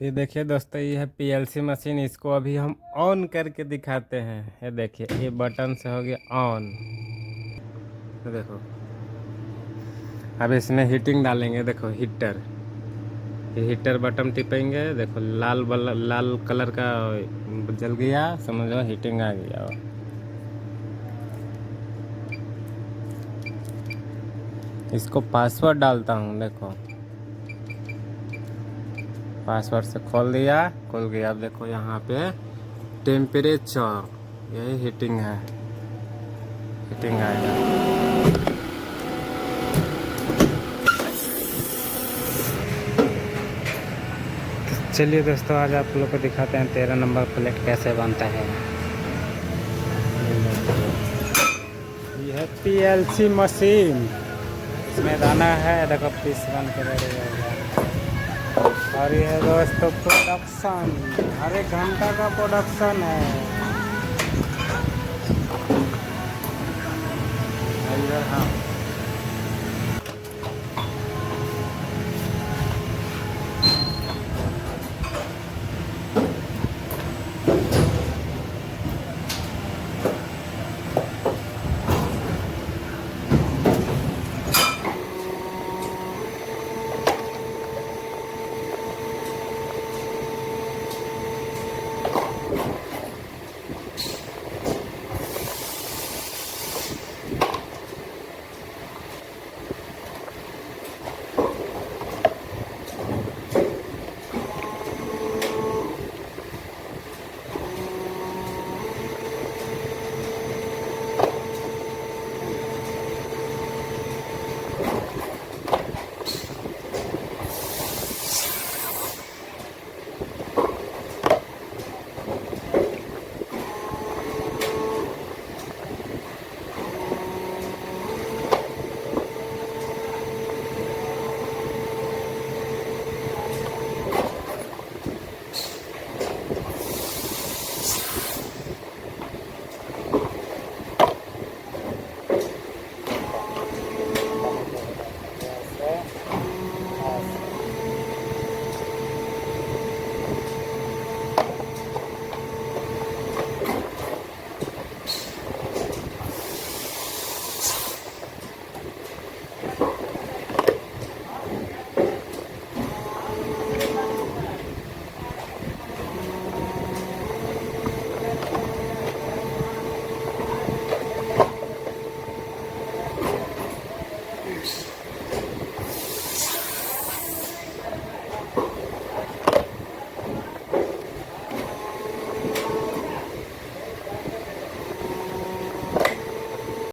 ये देखिए दोस्तों, ये है पीएलसी मशीन। इसको अभी हम ऑन करके दिखाते हैं। ये देखिए, ये बटन से हो गया ऑन। तो देखो, अब इसमें हीटिंग डालेंगे। देखो हीटर, ये हीटर बटन टिपेंगे। देखो लाल कलर का जल गया, समझो हीटिंग आ गया। इसको पासवर्ड डालता हूँ। देखो, पासवर्ड से खोल दिया, खुल गया। अब देखो यहाँ पे टेम्परेचर, यही हीटिंग है, हीटिंग आएगा। चलिए दोस्तों, आज आप लोग को दिखाते हैं 13 नंबर प्लेट कैसे बनता है। ये है पीएलसी मशीन, इसमें दाना है। देखो पीस बन के रेडी हो गया। और ये है दोस्तों प्रोडक्शन, हर एक घंटा का प्रोडक्शन है। इधर हाँ,